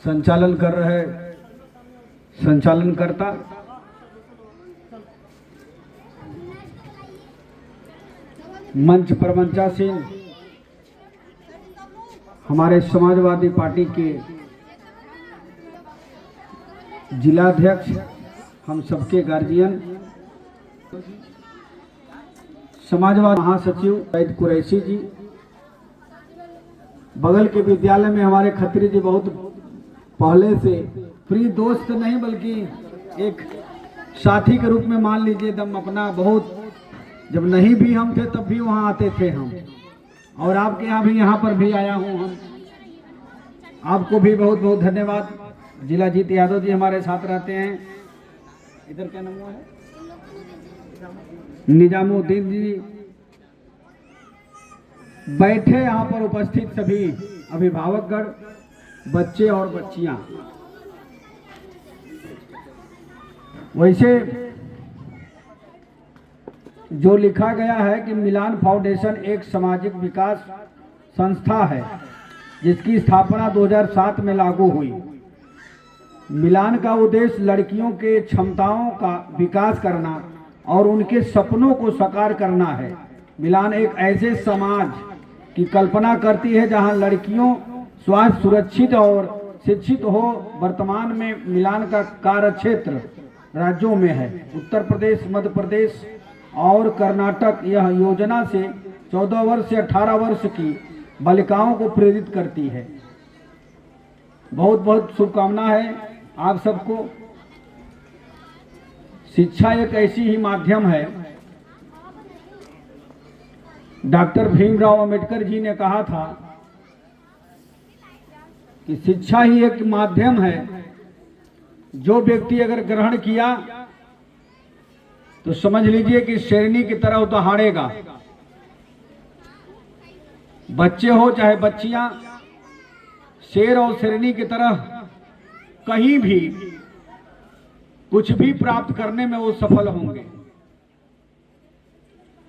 संचालन कर रहे संचालनकर्ता मंच पर मंचासीन हमारे समाजवादी पार्टी के जिलाध्यक्ष, हम सबके गार्जियन, समाजवादी महासचिव सैयद कुरैशी जी, बगल के विद्यालय में हमारे खत्री जी बहुत पहले से प्रिय दोस्त नहीं बल्कि एक साथी के रूप में मान लीजिए, दम अपना बहुत, जब नहीं भी हम थे तब भी वहाँ आते थे हम, और आपके यहाँ भी यहाँ पर भी आया हूँ हम। आपको भी बहुत बहुत धन्यवाद। जिलाजीत यादव जी हमारे साथ रहते हैं। इधर क्या नाम है? निजामुद्दीन जी बैठे यहाँ पर उपस्थित सभी अभिभावकगण, बच्चे और बच्चियां। वैसे जो लिखा गया है कि मिलान फाउंडेशन एक सामाजिक विकास संस्था है जिसकी स्थापना 2007 में लागू हुई। मिलान का उद्देश्य लड़कियों के क्षमताओं का विकास करना और उनके सपनों को साकार करना है। मिलान एक ऐसे समाज की कल्पना करती है जहां लड़कियों स्वास्थ्य सुरक्षित और शिक्षित हो। वर्तमान में मिलान का कार्यक्षेत्र राज्यों में है, उत्तर प्रदेश, मध्य प्रदेश और कर्नाटक। यह योजना से 14 वर्ष से 18 वर्ष की बालिकाओं को प्रेरित करती है। बहुत बहुत शुभकामना है आप सबको। शिक्षा एक ऐसी ही माध्यम है, डॉक्टर भीमराव अंबेडकर जी ने कहा था कि शिक्षा ही एक माध्यम है, जो व्यक्ति अगर ग्रहण किया तो समझ लीजिए कि शेरनी की तरह उतहाड़ेगा। बच्चे हो चाहे बच्चियां, शेर और शेरनी की तरह कहीं भी कुछ भी प्राप्त करने में वो सफल होंगे।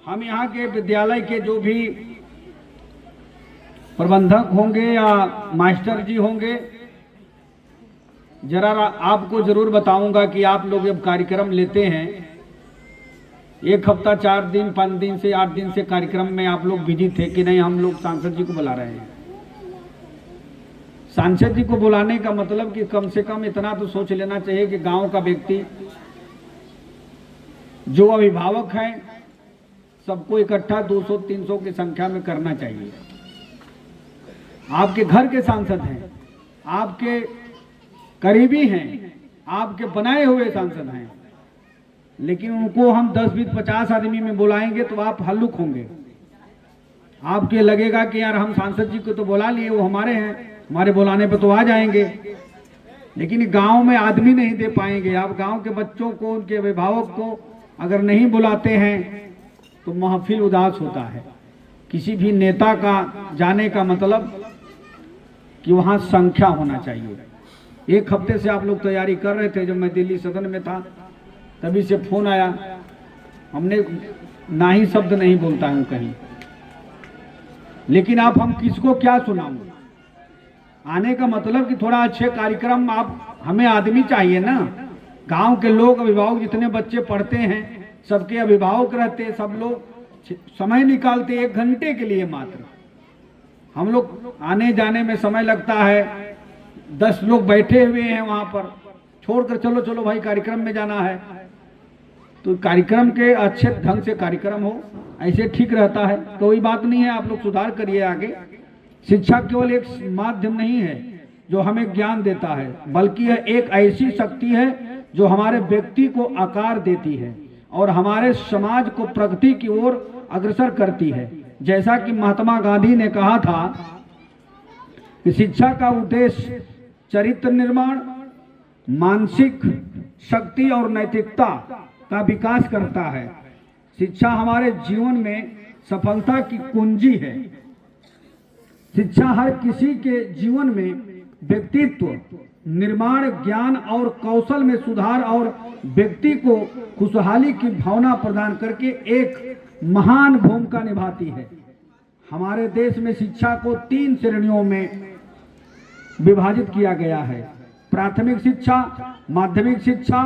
हम यहाँ के विद्यालय के जो भी प्रबंधक होंगे या मास्टर जी होंगे, जरा आपको जरूर बताऊंगा कि आप लोग जब कार्यक्रम लेते हैं, एक हफ्ता 4 दिन 5 दिन से 8 दिन से कार्यक्रम में आप लोग बिजी थे कि नहीं, हम लोग सांसद जी को बुला रहे हैं। सांसद जी को बुलाने का मतलब कि कम से कम इतना तो सोच लेना चाहिए कि गांव का व्यक्ति, जो अभिभावक हैं, सबको इकट्ठा 200-300 की संख्या में करना चाहिए। आपके घर के सांसद हैं, आपके करीबी हैं, आपके बनाए हुए सांसद हैं, लेकिन उनको हम 10-20-50 आदमी में बुलाएंगे तो आप हल्लुक होंगे। आपके लगेगा कि यार हम सांसद जी को तो बुला लिए, वो हमारे हैं, हमारे बुलाने पे तो आ जाएंगे, लेकिन गांव में आदमी नहीं दे पाएंगे। आप गांव के बच्चों को, उनके अभिभावक को अगर नहीं बुलाते हैं तो महफिल उदास होता है। किसी भी नेता का जाने का मतलब कि वहां संख्या होना चाहिए। एक हफ्ते से आप लोग तैयारी कर रहे थे। जब मैं दिल्ली सदन में था तभी से फोन आया। हमने ना ही शब्द नहीं बोलता हूं कहीं, लेकिन आप हम किसको क्या सुनाऊं। आने का मतलब कि थोड़ा अच्छे कार्यक्रम, आप हमें आदमी चाहिए ना। गांव के लोग, अभिभावक, जितने बच्चे पढ़ते हैं सबके अभिभावक रहते, सब लोग समय निकालते 1 घंटे के लिए मात्र। हम लोग आने जाने में समय लगता है, 10 लोग बैठे हुए हैं वहां पर, छोड़कर चलो चलो भाई कार्यक्रम में जाना है। तो कार्यक्रम के अच्छे ढंग से कार्यक्रम हो, ऐसे ठीक रहता है। कोई बात नहीं है, आप लोग सुधार करिए आगे। शिक्षा केवल एक माध्यम नहीं है जो हमें ज्ञान देता है, बल्कि यह एक ऐसी शक्ति है जो हमारे व्यक्ति को आकार देती है और हमारे समाज को प्रगति की ओर अग्रसर करती है। जैसा कि महात्मा गांधी ने कहा था कि शिक्षा का उद्देश्य चरित्र निर्माण, मानसिक शक्ति और नैतिकता का विकास करता है। शिक्षा हमारे जीवन में सफलता की कुंजी है। शिक्षा हर किसी के जीवन में व्यक्तित्व निर्माण, ज्ञान और कौशल में सुधार और व्यक्ति को खुशहाली की भावना प्रदान करके एक महान भूमिका निभाती है। हमारे देश में शिक्षा को 3 श्रेणियों में विभाजित किया गया है। प्राथमिक शिक्षा, माध्यमिक शिक्षा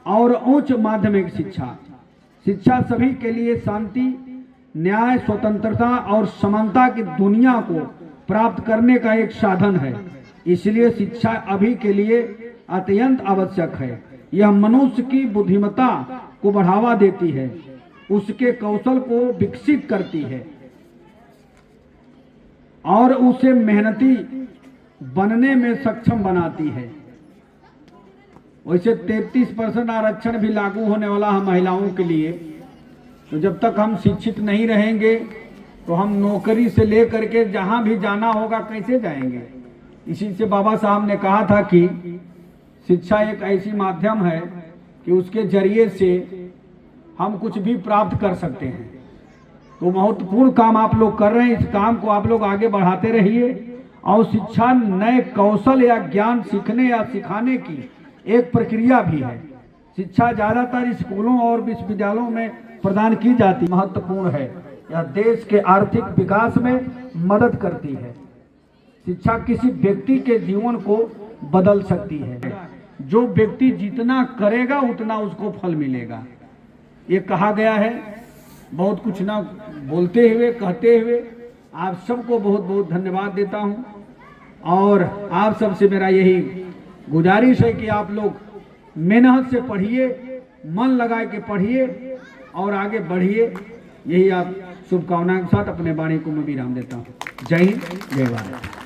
और उच्च माध्यमिक शिक्षा। शिक्षा सभी के लिए शांति, न्याय, स्वतंत्रता और समानता की दुनिया को प्राप्त करने का एक साधन है। इसलिए शिक्षा अभी के लिए अत्यंत आवश्यक है। यह मनुष्य की बुद्धिमत्ता को बढ़ावा देती है, उसके कौशल को विकसित करती है और उसे मेहनती बनने में सक्षम बनाती है। वैसे 33% आरक्षण भी लागू होने वाला है महिलाओं के लिए। तो जब तक हम शिक्षित नहीं रहेंगे तो हम नौकरी से लेकर के जहां भी जाना होगा कैसे जाएंगे। इसी से बाबा साहब ने कहा था कि शिक्षा एक ऐसी माध्यम है कि उसके जरिए से हम कुछ भी प्राप्त कर सकते हैं। तो महत्वपूर्ण काम आप लोग कर रहे हैं, इस काम को आप लोग आगे बढ़ाते रहिए। और शिक्षा नए कौशल या ज्ञान सीखने या सिखाने की एक प्रक्रिया भी है। शिक्षा ज्यादातर स्कूलों और विश्वविद्यालयों में प्रदान की जाती, महत्वपूर्ण है। यह देश के आर्थिक विकास में मदद करती है। शिक्षा किसी व्यक्ति के जीवन को बदल सकती है। जो व्यक्ति जितना करेगा उतना उसको फल मिलेगा, ये कहा गया है। बहुत कुछ ना बोलते हुए, कहते हुए आप सबको बहुत बहुत धन्यवाद देता हूँ। और आप सबसे मेरा यही गुजारिश है कि आप लोग मेहनत से पढ़िए, मन लगा के पढ़िए और आगे बढ़िए। यही आप शुभकामनाओं के साथ अपने वाणी को मैं विराम देता हूँ। जय हिंद, जय भारत।